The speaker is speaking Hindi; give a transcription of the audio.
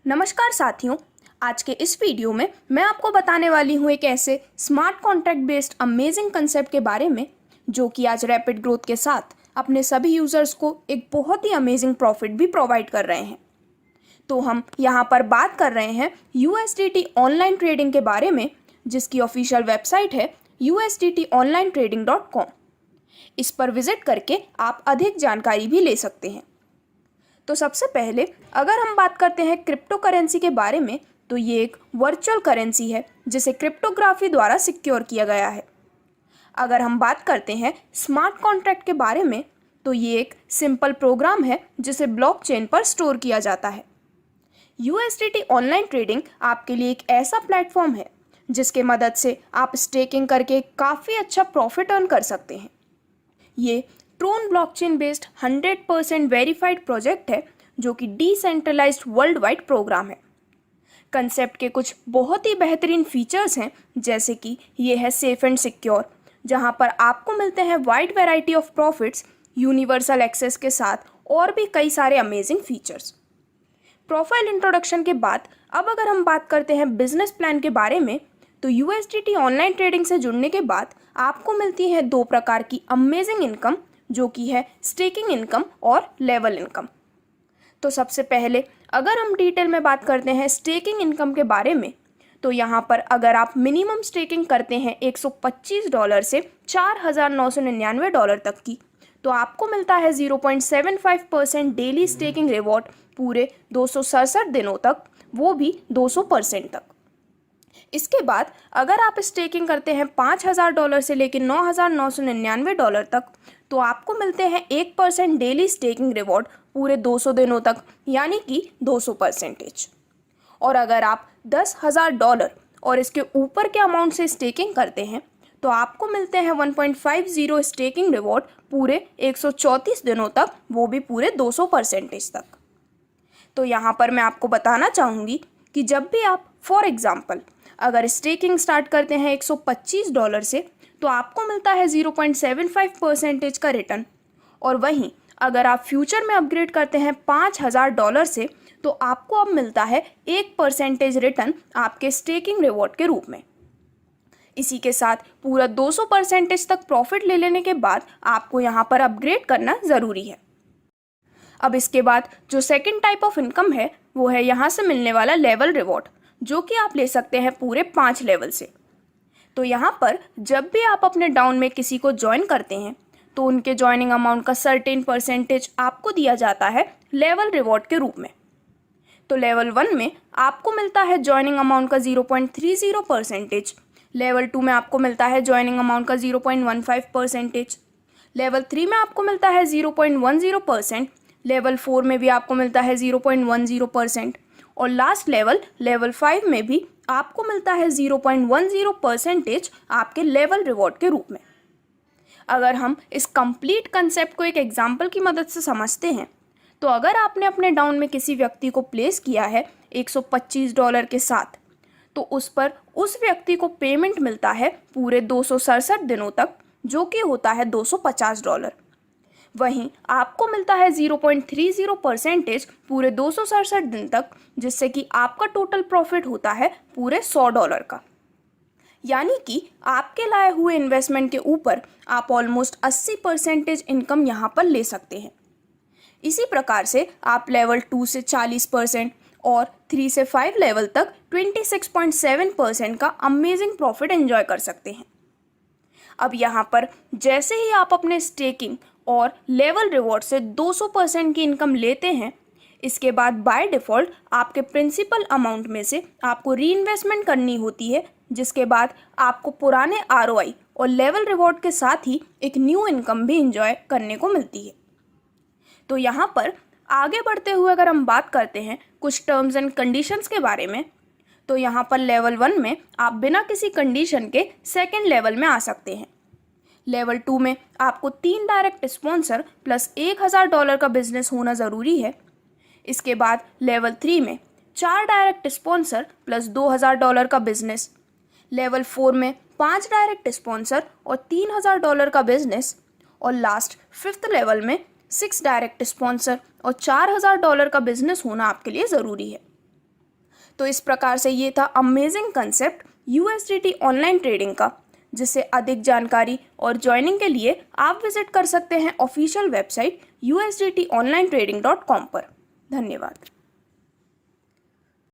नमस्कार साथियों, आज के इस वीडियो में मैं आपको बताने वाली हूँ एक ऐसे smart contract based amazing concept के बारे में जो कि आज रैपिड ग्रोथ के साथ अपने सभी यूजर्स को एक बहुत ही अमेजिंग प्रॉफिट भी प्रोवाइड कर रहे हैं। तो हम यहाँ पर बात कर रहे हैं USDT ऑनलाइन ट्रेडिंग के बारे में, जिसकी ऑफिशियल वेबसाइट है usdtonlinetrading.com। इस पर विजिट करके आप अधिक जानकारी भी ले सकते हैं। तो सबसे पहले अगर हम बात करते हैं क्रिप्टो करेंसी के बारे में, तो ये एक वर्चुअल करेंसी है जिसे क्रिप्टोग्राफी द्वारा सिक्योर किया गया है। अगर हम बात करते हैं स्मार्ट कॉन्ट्रैक्ट के बारे में, तो ये एक सिंपल प्रोग्राम है जिसे ब्लॉकचेन पर स्टोर किया जाता है। USDT ऑनलाइन ट्रेडिंग आपके लिए एक ऐसा प्लेटफॉर्म है जिसके मदद से आप स्टेकिंग करके काफ़ी अच्छा प्रॉफिट अर्न कर सकते हैं। ये Tron blockchain based 100% verified project है जो कि डिसेंट्रलाइज्ड वर्ल्ड वाइड प्रोग्राम है। कंसेप्ट के कुछ बहुत ही बेहतरीन फीचर्स हैं, जैसे कि ये है सेफ एंड सिक्योर, जहां पर आपको मिलते हैं wide variety of profits, universal access के साथ और भी कई सारे अमेजिंग फीचर्स। प्रोफाइल इंट्रोडक्शन के बाद अब अगर हम बात करते हैं बिजनेस प्लान के बारे में, तो USDT ऑनलाइन ट्रेडिंग से जुड़ने के बाद आपको मिलती है दो प्रकार की अमेजिंग इनकम, जो कि है स्टेकिंग इनकम और लेवल इनकम। तो सबसे पहले अगर हम डिटेल में बात करते हैं स्टेकिंग इनकम के बारे में, तो यहाँ पर अगर आप मिनिमम स्टेकिंग करते हैं $125 से $4,999 तक की, तो आपको मिलता है 0.75% डेली स्टेकिंग रिवॉर्ड पूरे 267 दिनों तक, वो भी 200% तक। इसके बाद अगर आप स्टेकिंग करते हैं $5,000 से लेकर $9,999 तक, तो आपको मिलते हैं 1% डेली स्टेकिंग रिवॉर्ड पूरे 200 दिनों तक, यानी कि 200%। और अगर आप $10,000 और इसके ऊपर के अमाउंट से स्टेकिंग करते हैं, तो आपको मिलते हैं 1.50 स्टेकिंग रिवॉर्ड पूरे 134 दिनों तक, वो भी पूरे 200% तक। तो यहाँ पर मैं आपको बताना चाहूँगी कि जब भी आप फॉर एग्जाम्पल अगर स्टेकिंग स्टार्ट करते हैं $125 से, तो आपको मिलता है 0.75% का रिटर्न। और वहीं अगर आप फ्यूचर में अपग्रेड करते हैं $5,000 से, तो आपको अब मिलता है 1% रिटर्न आपके स्टेकिंग रिवॉर्ड के रूप में। इसी के साथ पूरा 200% तक प्रॉफिट ले लेने के बाद आपको यहाँ पर अपग्रेड करना ज़रूरी है। अब इसके बाद जो सेकंड टाइप ऑफ इनकम है, वो है यहाँ से मिलने वाला लेवल रिवॉर्ड, जो कि आप ले सकते हैं पूरे 5 लेवल से। तो यहाँ पर जब भी आप अपने डाउन में किसी को ज्वाइन करते हैं, तो उनके ज्वाइनिंग अमाउंट का सर्टेन % आपको दिया जाता है लेवल रिवॉर्ड के रूप में। तो लेवल 1 में आपको मिलता है ज्वाइनिंग अमाउंट का 0.30%, लेवल 2 में आपको मिलता है ज्वाइनिंग अमाउंट का 0.15%, लेवल 3 में आपको मिलता है 0.10%, लेवल 4 में भी आपको मिलता है 0.10%, और लास्ट लेवल 5 में भी आपको मिलता है 0.10% आपके लेवल रिवॉर्ड के रूप में। अगर हम इस कंप्लीट कंसेप्ट को एक एग्जांपल की मदद से समझते हैं, तो अगर आपने अपने डाउन में किसी व्यक्ति को प्लेस किया है $125 के साथ, तो उस पर उस व्यक्ति को पेमेंट मिलता है पूरे 267 दिनों तक, जो कि होता है $250। वहीं आपको मिलता है 0.30% पूरे 267 दिन तक, जिससे कि आपका टोटल प्रॉफिट होता है पूरे $100 का। यानी कि आपके लाए हुए इन्वेस्टमेंट के ऊपर आप ऑलमोस्ट 80% इनकम यहाँ पर ले सकते हैं। इसी प्रकार से आप लेवल 2 से 40% और 3 से 5 लेवल तक 26.7% का अमेजिंग प्रॉफिट एंजॉय कर सकते हैं। अब यहाँ पर जैसे ही आप अपने स्टेकिंग और लेवल रिवॉर्ड से 200% की इनकम लेते हैं, इसके बाद बाय डिफ़ॉल्ट आपके प्रिंसिपल अमाउंट में से आपको रीइन्वेस्टमेंट करनी होती है, जिसके बाद आपको पुराने ROI और लेवल रिवॉर्ड के साथ ही एक न्यू इनकम भी इंजॉय करने को मिलती है। तो यहाँ पर आगे बढ़ते हुए अगर हम बात करते हैं कुछ टर्म्स एंड कंडीशंस के बारे में, तो यहाँ पर लेवल 1 में आप बिना किसी कंडीशन के सेकेंड लेवल में आ सकते हैं। लेवल 2 में आपको 3 डायरेक्ट स्पॉन्सर प्लस $1,000 का बिजनेस होना ज़रूरी है। इसके बाद लेवल 3 में 4 डायरेक्ट स्पॉन्सर प्लस $2,000 का बिजनेस, लेवल 4 में 5 डायरेक्ट स्पॉन्सर और $3,000 का बिजनेस, और लास्ट 5th लेवल में 6 डायरेक्ट स्पॉन्सर और $4,000 का बिजनेस होना आपके लिए ज़रूरी है। तो इस प्रकार से ये था amazing concept USDT online trading का, जिससे अधिक जानकारी और ज्वाइनिंग के लिए आप विजिट कर सकते हैं ऑफिशियल वेबसाइट USDTonlinetrading.com पर। धन्यवाद।